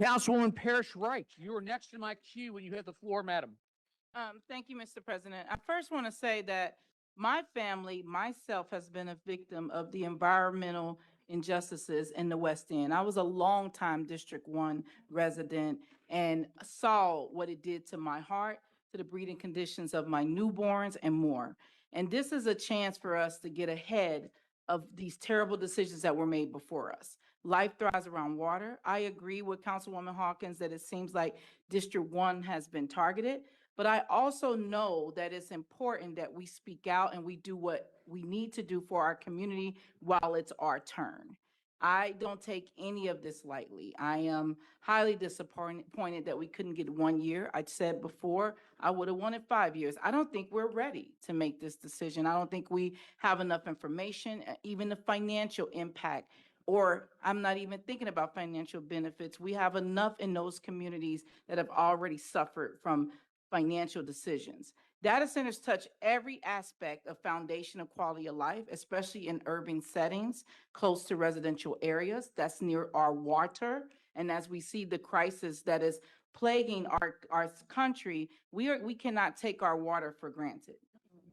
Councilwoman Parrish-Wright, you are next in my queue when you have the floor, madam. Thank you, Mr. President. I first want to say that my family, myself, has been a victim of the environmental injustices in the West End. I was a longtime District 1 resident and saw what it did to my heart, to the breeding conditions of my newborns, and more. And this is a chance for us to get ahead of these terrible decisions that were made before us. Life thrives around water. I agree with Councilwoman Hawkins that it seems like District 1 has been targeted. But I also know that it's important that we speak out and we do what we need to do for our community while it's our turn. I don't take any of this lightly. I am highly disappointed that we couldn't get 1 year. I said before, I would have wanted 5 years. I don't think we're ready to make this decision. I don't think we have enough information, even the financial impact, or I'm not even thinking about financial benefits. We have enough in those communities that have already suffered from financial decisions. Data centers touch every aspect of foundational quality of life, especially in urban settings close to residential areas. That's near our water. And as we see the crisis that is plaguing our country, we cannot take our water for granted.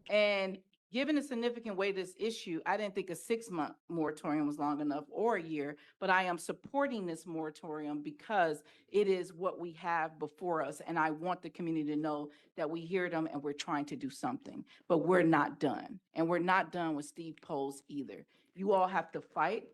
And given the significant weight of this issue, I didn't think a 6-month moratorium was long enough, or a year, but I am supporting this moratorium because it is what we have before us. And I want the community to know that we hear them and we're trying to do something, but we're not done. And we're not done with Steve Poles either. You all have to fight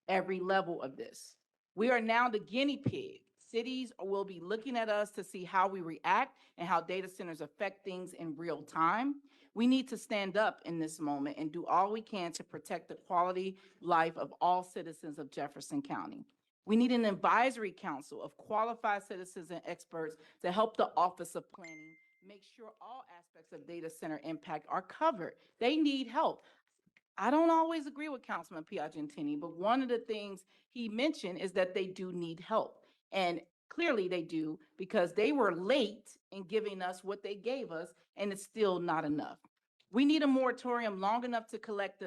every level of this. We are now the guinea pig. Cities will be looking at us to see how we react and how data centers affect things in real time. We need to stand up in this moment and do all we can to protect the quality life of all citizens of Jefferson County. We need an advisory council of qualified citizens and experts to help the Office of Planning make sure all aspects of data center impact are covered. They need help. I don't always agree with Councilman Piagentini, but one of the things he mentioned is that they do need help. And clearly they do, because they were late in giving us what they gave us, and it's still not enough. We need a moratorium long enough to collect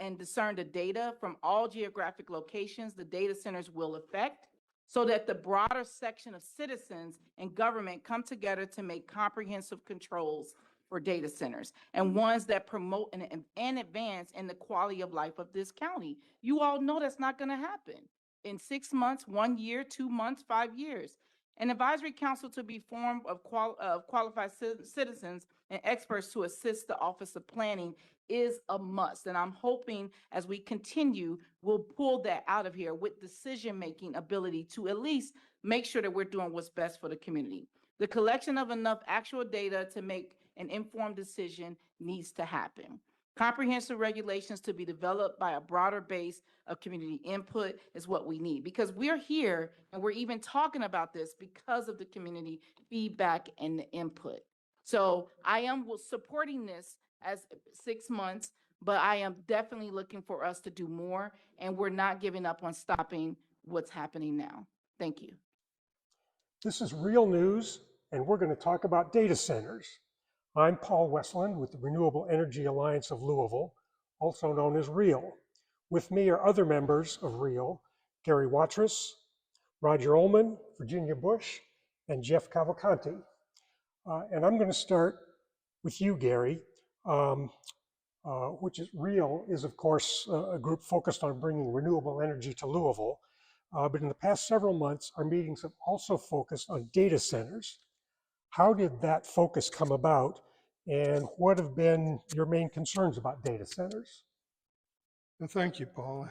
and discern the data from all geographic locations the data centers will affect, so that the broader section of citizens and government come together to make comprehensive controls for data centers, and ones that promote and advance in the quality of life of this county. You all know that's not going to happen in 6 months, 1 year, 2 months, 5 years. An advisory council to be formed of qualified citizens and experts to assist the Office of Planning is a must. And I'm hoping as we continue, we'll pull that out of here with decision-making ability to at least make sure that we're doing what's best for the community. The collection of enough actual data to make an informed decision needs to happen. Comprehensive regulations to be developed by a broader base of community input is what we need, because we're here and we're even talking about this because of the community feedback and the input. So I am supporting this as 6 months, but I am definitely looking for us to do more, and we're not giving up on stopping what's happening now. Thank you. This is Real News, and we're going to talk about data centers. I'm Paul Westland with the Renewable Energy Alliance of Louisville, also known as REAL. With me are other members of REAL, Gary Watrous, Roger Ullman, Virginia Bush, and Jeff Cavalcanti. And I'm going to start with you, Gary, which is REAL is, of course, a group focused on bringing renewable energy to Louisville. But in the past several months, our meetings have also focused on data centers. How did that focus come about, and what have been your main concerns about data centers? Thank you, Paul.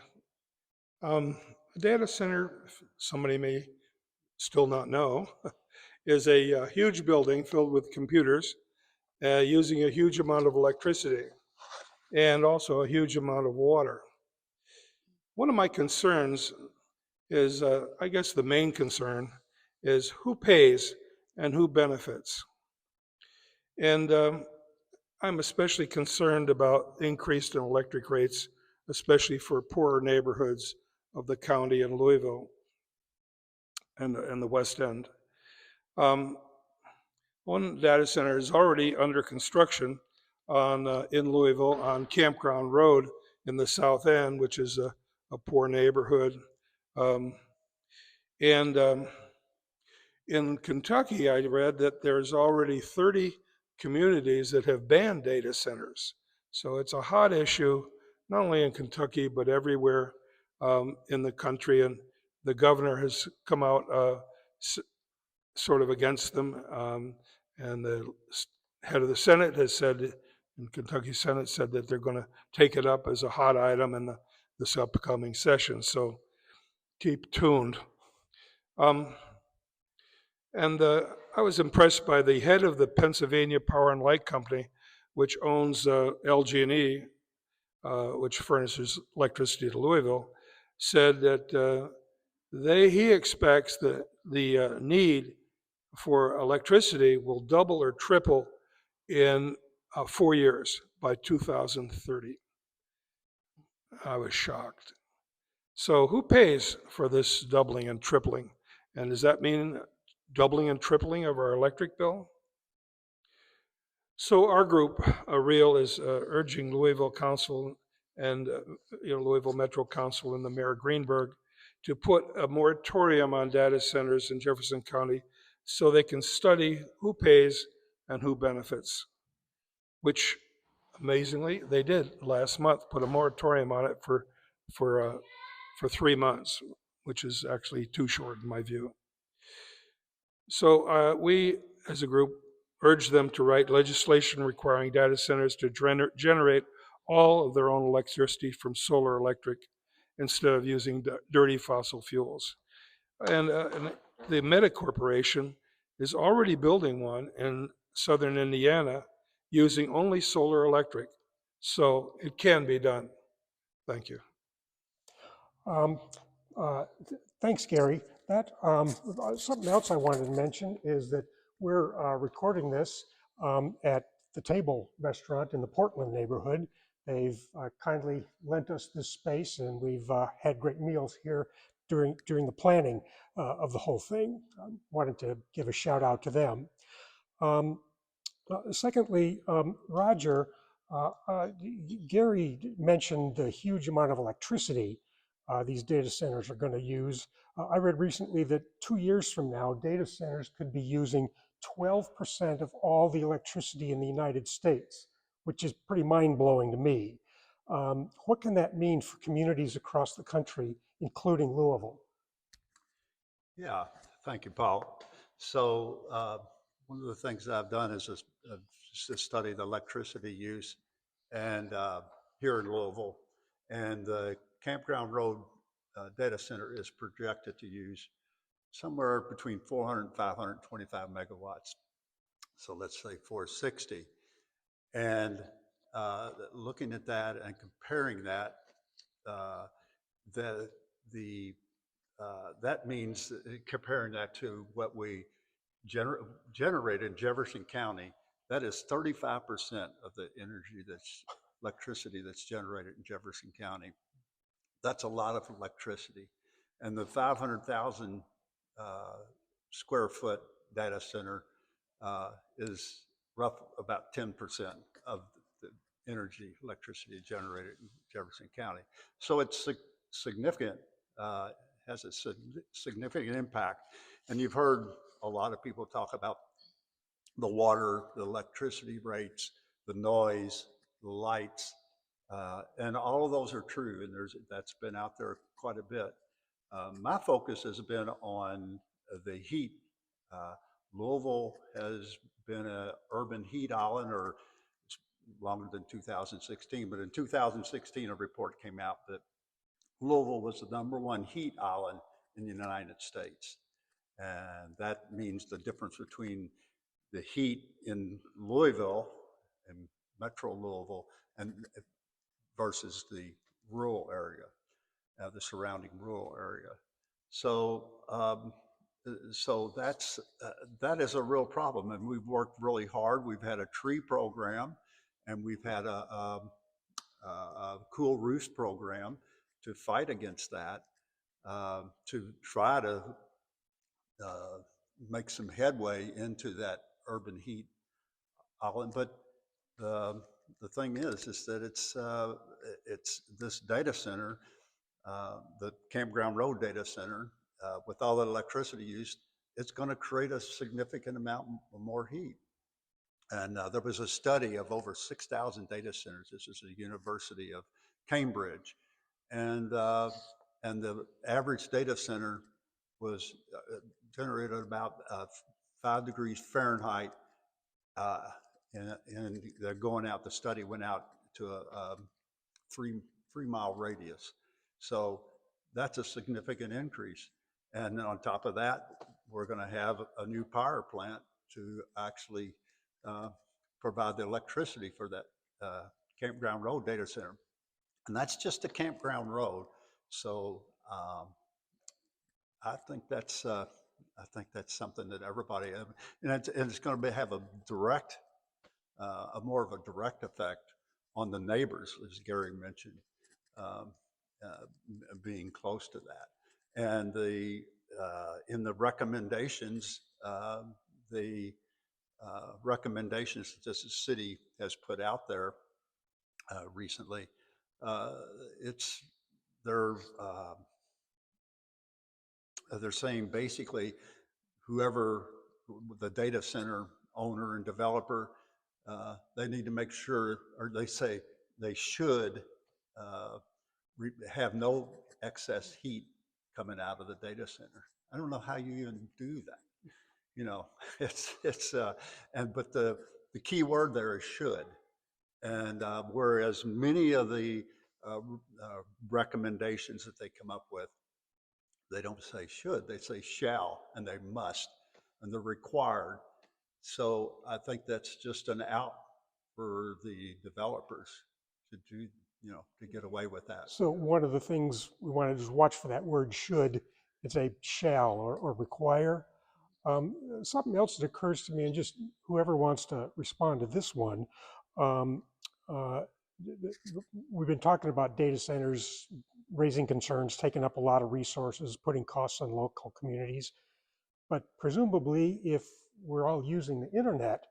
A data center, somebody may still not know, is a huge building filled with computers using a huge amount of electricity and also a huge amount of water. One of my concerns is, I guess the main concern, is who pays and who benefits. And I'm especially concerned about increased electric rates, especially for poorer neighborhoods of the county in Louisville and the West End. One data center is already under construction in Louisville on Campground Road in the South End, which is a poor neighborhood. And in Kentucky, I read that there's already 30 communities that have banned data centers. So it's a hot issue, not only in Kentucky, but everywhere in the country. And the governor has come out sort of against them. And the head of the Senate has said, and Kentucky Senate said that they're going to take it up as a hot item in this upcoming session. So keep tuned. And I was impressed by the head of the Pennsylvania Power and Light Company, which owns LG&E, which furnishes electricity to Louisville, said that he expects that the need for electricity will double or triple in 4 years by 2030. I was shocked. So who pays for this doubling and tripling? And does that mean doubling and tripling of our electric bill? So our group, REAL, is urging Louisville Council and Louisville Metro Council and the Mayor Greenberg to put a moratorium on data centers in Jefferson County so they can study who pays and who benefits, which amazingly they did last month, put a moratorium on it for 3 months, which is actually too short in my view. So we, as a group, urge them to write legislation requiring data centers to generate all of their own electricity from solar electric instead of using dirty fossil fuels. And the Meta Corporation is already building one in southern Indiana using only solar electric. So it can be done. Thank you. Thanks, Gary. Something else I wanted to mention is that we're recording this at the Table Restaurant in the Portland neighborhood. They've kindly lent us this space, and we've had great meals here during the planning of the whole thing. I wanted to give a shout out to them. Secondly, Roger, Gary mentioned the huge amount of electricity these data centers are going to use. I read recently that 2 years from now, data centers could be using 12% of all the electricity in the United States, which is pretty mind-blowing to me. What can that mean for communities across the country, including Louisville? Yeah, thank you, Paul. So one of the things that I've done is to study the electricity use and here in Louisville, and the Campground Road data center is projected to use somewhere between 400 and 525 megawatts. So let's say 460. And looking at that and comparing that, that means comparing that to what we generate in Jefferson County, that is 35% of the electricity that's generated in Jefferson County. That's a lot of electricity. And the 500,000 square foot data center is about 10% of the electricity generated in Jefferson County. So it's significant, has a significant impact. And you've heard a lot of people talk about the water, the electricity rates, the noise, the lights, and all of those are true, and that's been out there quite a bit. My focus has been on the heat. Louisville has been an urban heat island, or it's longer than 2016, but in 2016 a report came out that Louisville was the #1 heat island in the United States. And that means the difference between the heat in Louisville and Metro Louisville and versus the rural area, the surrounding rural area. So, that is a real problem, and we've worked really hard. We've had a tree program, and we've had a cool roofs program to fight against that, to try to make some headway into that urban heat island. But the thing is that it's this data center, the Campground Road data center, with all the electricity used, it's going to create a significant amount more heat. And there was a study of over 6,000 data centers. This is the University of Cambridge. And the average data center was generated about 5 degrees Fahrenheit. And they're going out, the study went out to a 3-mile radius. So that's a significant increase. And on top of that, we're going to have a new power plant to actually provide the electricity for that Campground Road data center. And that's just a Campground Road. So I think that's something that everybody, and it's going to have a direct, more of a direct effect on the neighbors, as Gary mentioned, being close to that. And in the recommendations, the recommendations that this city has put out there recently, they're saying basically whoever the data center owner and developer, they need to make sure, or they say they should have no excess heat coming out of the data center. I don't know how you even do that. You know, but the key word there is should. And whereas many of the recommendations that they come up with, they don't say should, they say shall, and they must, and they're required. So I think that's just an out for the developers to do, to get away with that. So one of the things we want to just watch for that word should, it's a shall or require. Something else that occurs to me, and just whoever wants to respond to this one, we've been talking about data centers raising concerns, taking up a lot of resources, putting costs on local communities. But presumably, if we're all using the internet,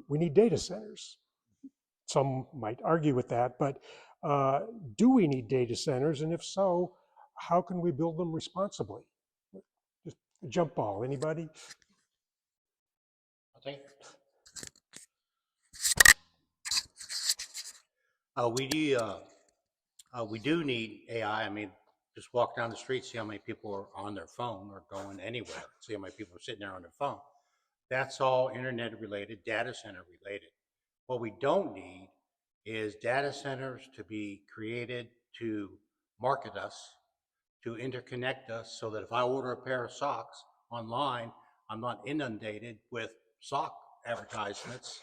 we need data centers. Some might argue with that, but do we need data centers? And if so, how can we build them responsibly? Just a jump ball, anybody? I'll take it. We do need AI. I mean, just walk down the street, see how many people are on their phone or going anywhere, see how many people are sitting there on their phone. That's all internet related, data center related. What we don't need is data centers to be created to market us, to interconnect us, so that if I order a pair of socks online, I'm not inundated with sock advertisements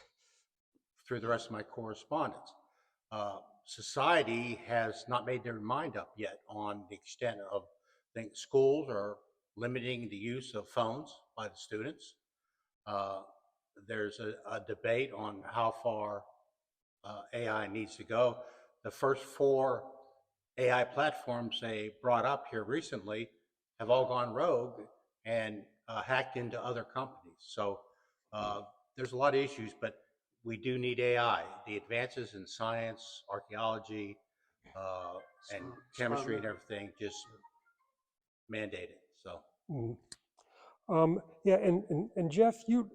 through the rest of my correspondence. Society has not made their mind up yet on the extent of things. Schools are limiting the use of phones by the students. There's a debate on how far AI needs to go. The first 4 AI platforms they brought up here recently have all gone rogue and hacked into other companies. So there's a lot of issues, but we do need AI. The advances in science, archaeology, and chemistry and everything just mandate it. So. Yeah, and Jeff, you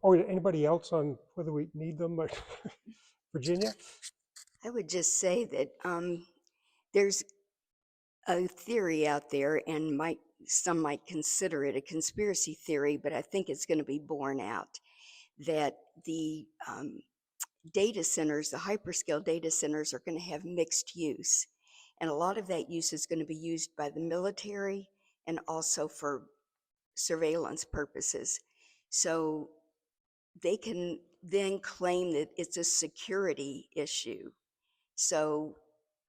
or anybody else on whether we need them? Virginia? I would just say that there's a theory out there, and some might consider it a conspiracy theory, but I think it's going to be borne out, that the data centers, the hyperscale data centers, are going to have mixed use. And a lot of that use is going to be used by the military and also for surveillance purposes. So they can then claim that it's a security issue. So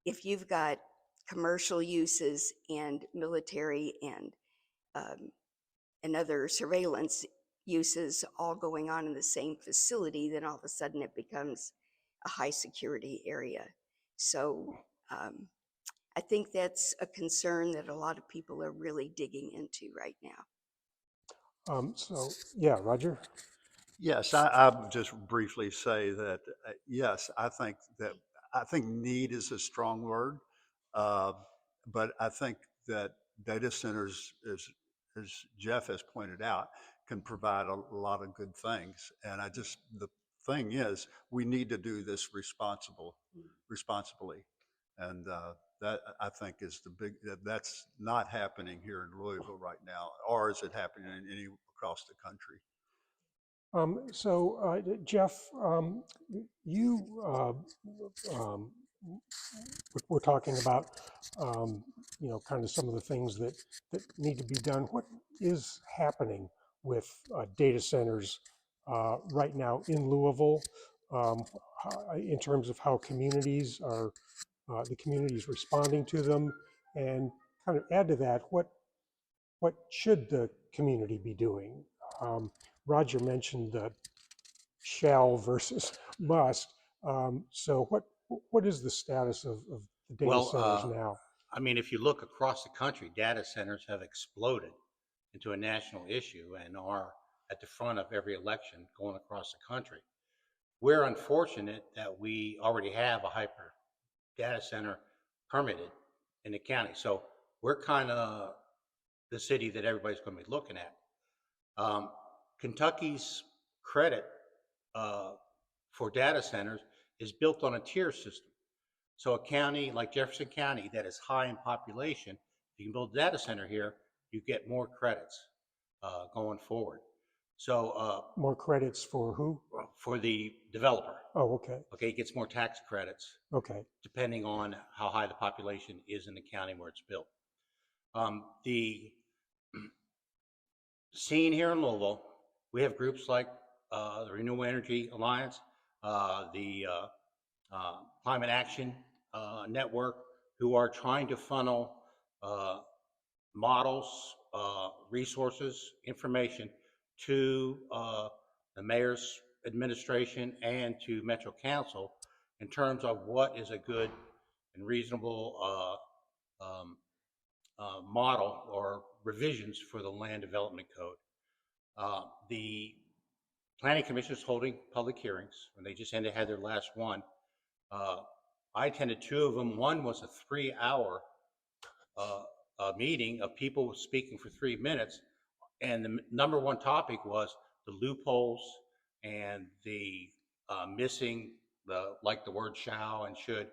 if you've got commercial uses and military and other surveillance uses all going on in the same facility, then all of a sudden it becomes a high security area. So I think that's a concern that a lot of people are really digging into right now. So yeah, Roger? Yes, I'll just briefly say that, yes, I think need is a strong word, but I think that data centers, as Jeff has pointed out, can provide a lot of good things. And the thing is, we need to do this responsibly. And that I think is that's not happening here in Louisville right now, or is it happening across the country? Jeff, you we're talking about kind of some of the things that need to be done. What is happening with data centers right now in Louisville in terms of how communities are the communities responding to them, and kind of add to that, what should the community be doing? Roger mentioned the shall versus must. So what is the status of the data centers now? I mean, if you look across the country, data centers have exploded into a national issue and are at the front of every election going across the country. We're unfortunate that we already have a hyper data center permitted in the county. So we're kind of the city that everybody's going to be looking at. Kentucky's credit for data centers is built on a tier system. So a county like Jefferson County that is high in population, if you can build a data center here, you get more credits going forward. So more credits for who? For the developer. Oh, okay. Okay, it gets more tax credits. Okay. Depending on how high the population is in the county where it's built. The scene here in Louisville, we have groups like the Renewable Energy Alliance, the Climate Action Network, who are trying to funnel models, resources, information to the mayor's administration and to Metro Council in terms of what is a good and reasonable model or revisions for the land development code. The Planning Commission is holding public hearings, and they just had their last one. I attended two of them. One was a 3-hour meeting of people speaking for 3 minutes, and the number one topic was the loopholes and the missing like the word shall and should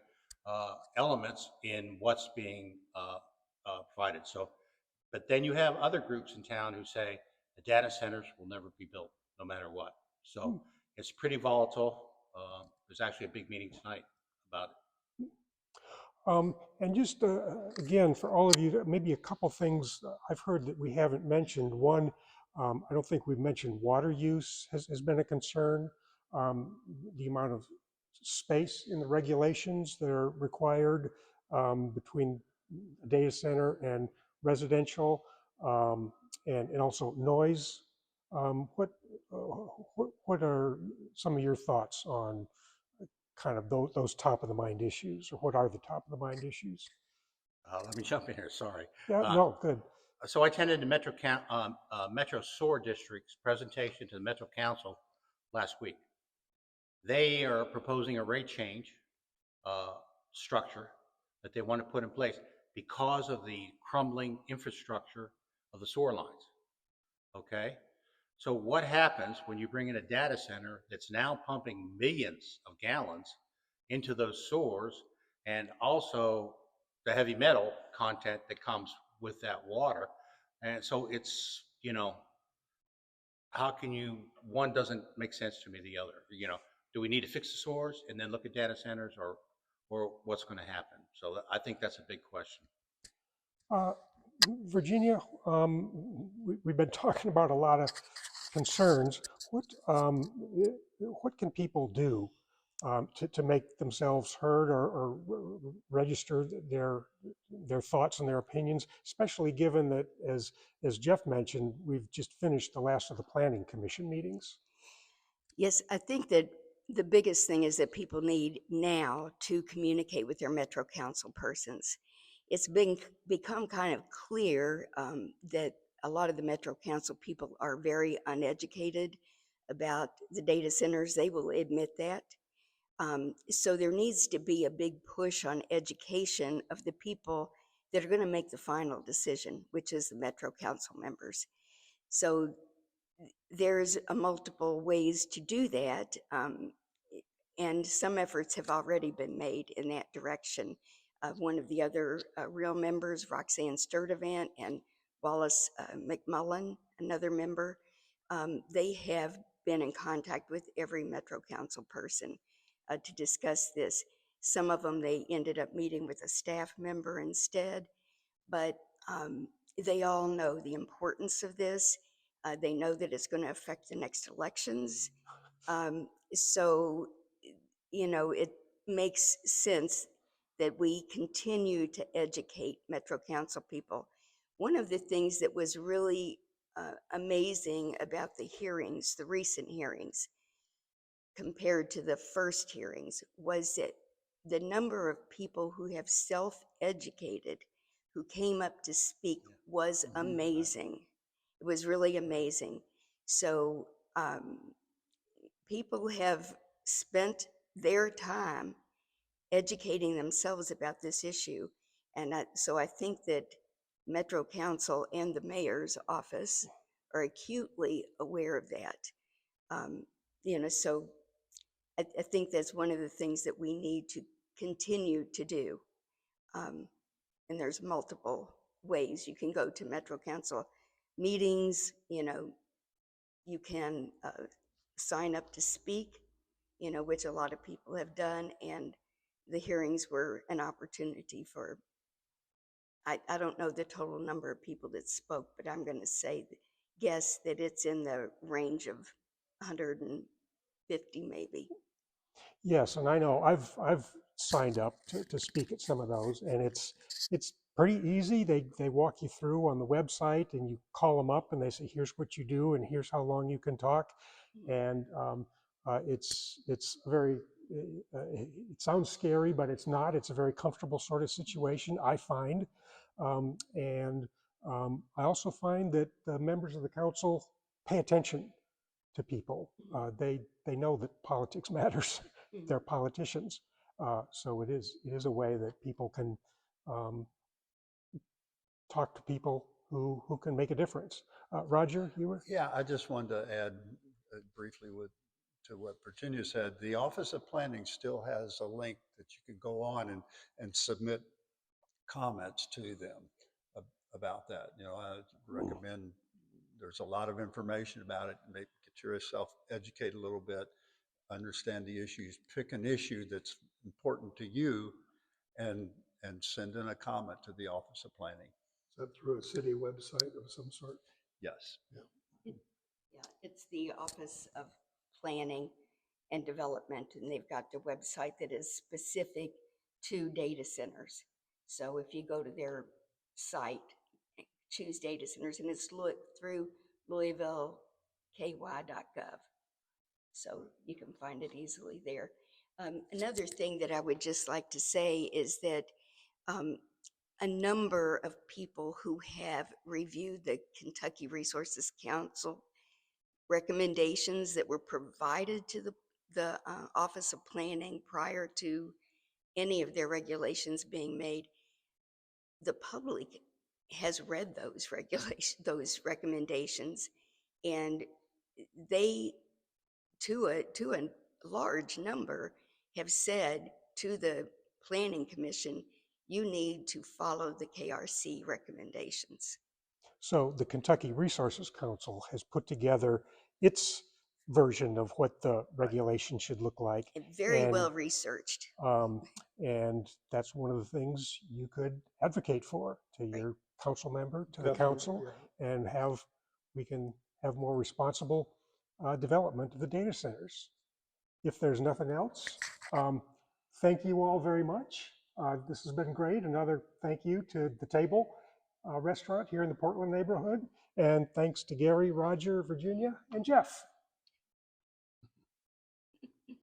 elements in what's being provided. So, but then you have other groups in town who say the data centers will never be built, no matter what. So it's pretty volatile. There's actually a big meeting tonight about it. And just again, for all of you, maybe a couple things I've heard that we haven't mentioned. One, I don't think we've mentioned water use has been a concern. The amount of space in the regulations that are required between a data center and residential, and also noise. What are some of your thoughts on kind of those top of the mind issues, or what are the top of the mind issues? Let me jump in here, sorry. Yeah, no, good. So I attended the Metro SOAR District's presentation to the Metro Council last week. They are proposing a rate change structure that they want to put in place because of the crumbling infrastructure of the SOAR lines, okay? So what happens when you bring in a data center that's now pumping millions of gallons into those SOARs, and also the heavy metal content that comes with that water? And so it's, how can you, one doesn't make sense to me, the other, do we need to fix the SOARs and then look at data centers, or what's going to happen? So I think that's a big question. Virginia, we've been talking about a lot of concerns. What can people do to make themselves heard or register their thoughts and their opinions, especially given that, as Jeff mentioned, we've just finished the last of the Planning Commission meetings? Yes, I think that the biggest thing is that people need now to communicate with their Metro Council persons. It's become kind of clear that a lot of the Metro Council people are very uneducated about the data centers. They will admit that. So there needs to be a big push on education of the people that are going to make the final decision, which is the Metro Council members. So there's multiple ways to do that, and some efforts have already been made in that direction. One of the other real members, Roxanne Sturdivant and Wallace McMullen, another member, they have been in contact with every Metro Council person to discuss this. Some of them, they ended up meeting with a staff member instead, but they all know the importance of this. They know that it's going to affect the next elections. So, you know, it makes sense that we continue to educate Metro Council people. One of the things that was really amazing about the hearings, the recent hearings, compared to the first hearings, was that the number of people who have self-educated, who came up to speak, was amazing. It was really amazing. So people have spent their time educating themselves about this issue. And so I think that Metro Council and the mayor's office are acutely aware of that. You know, so I think that's one of the things that we need to continue to do. And there's multiple ways you can go to Metro Council meetings. You know, you can sign up to speak, you know, which a lot of people have done, and the hearings were an opportunity for, I don't know the total number of people that spoke, but I'm going to guess that it's in the range of 150 maybe. Yes, and I know I've signed up to speak at some of those, and it's pretty easy. They walk you through on the website, and you call them up, and they say, here's what you do, and here's how long you can talk, and it's very. It sounds scary, but it's not. It's a very comfortable sort of situation, I find, and I also find that the members of the council pay attention to people. They know that politics matters. They're politicians, so it is a way that people can talk to people who can make a difference. Roger, you were? Yeah, I just wanted to add briefly to what Virginia said. The Office of Planning still has a link that you can go on and submit comments to them about that. You know, I recommend, there's a lot of information about it. Get yourself educated a little bit, understand the issues, pick an issue that's important to you, and send in a comment to the Office of Planning. Is that through a city website of some sort? Yes. Yeah, it's the Office of Planning and Development, and they've got the website that is specific to data centers. So if you go to their site, choose data centers, and it's through Louisville ky.gov. So you can find it easily there. Another thing that I would just like to say is that a number of people who have reviewed the Kentucky Resources Council recommendations that were provided to the Office of Planning prior to any of their regulations being made, the public has read those recommendations, and they, to a large number, have said to the Planning Commission, you need to follow the KRC recommendations. So the Kentucky Resources Council has put together its version of what the regulation should look like. And very well researched. And that's one of the things you could advocate for to your council member, to the Definitely, council, and we can have more responsible development of the data centers. If there's nothing else, thank you all very much. This has been great. Another thank you to the Table Restaurant here in the Portland neighborhood. And thanks to Gary, Roger, Virginia, and Jeff.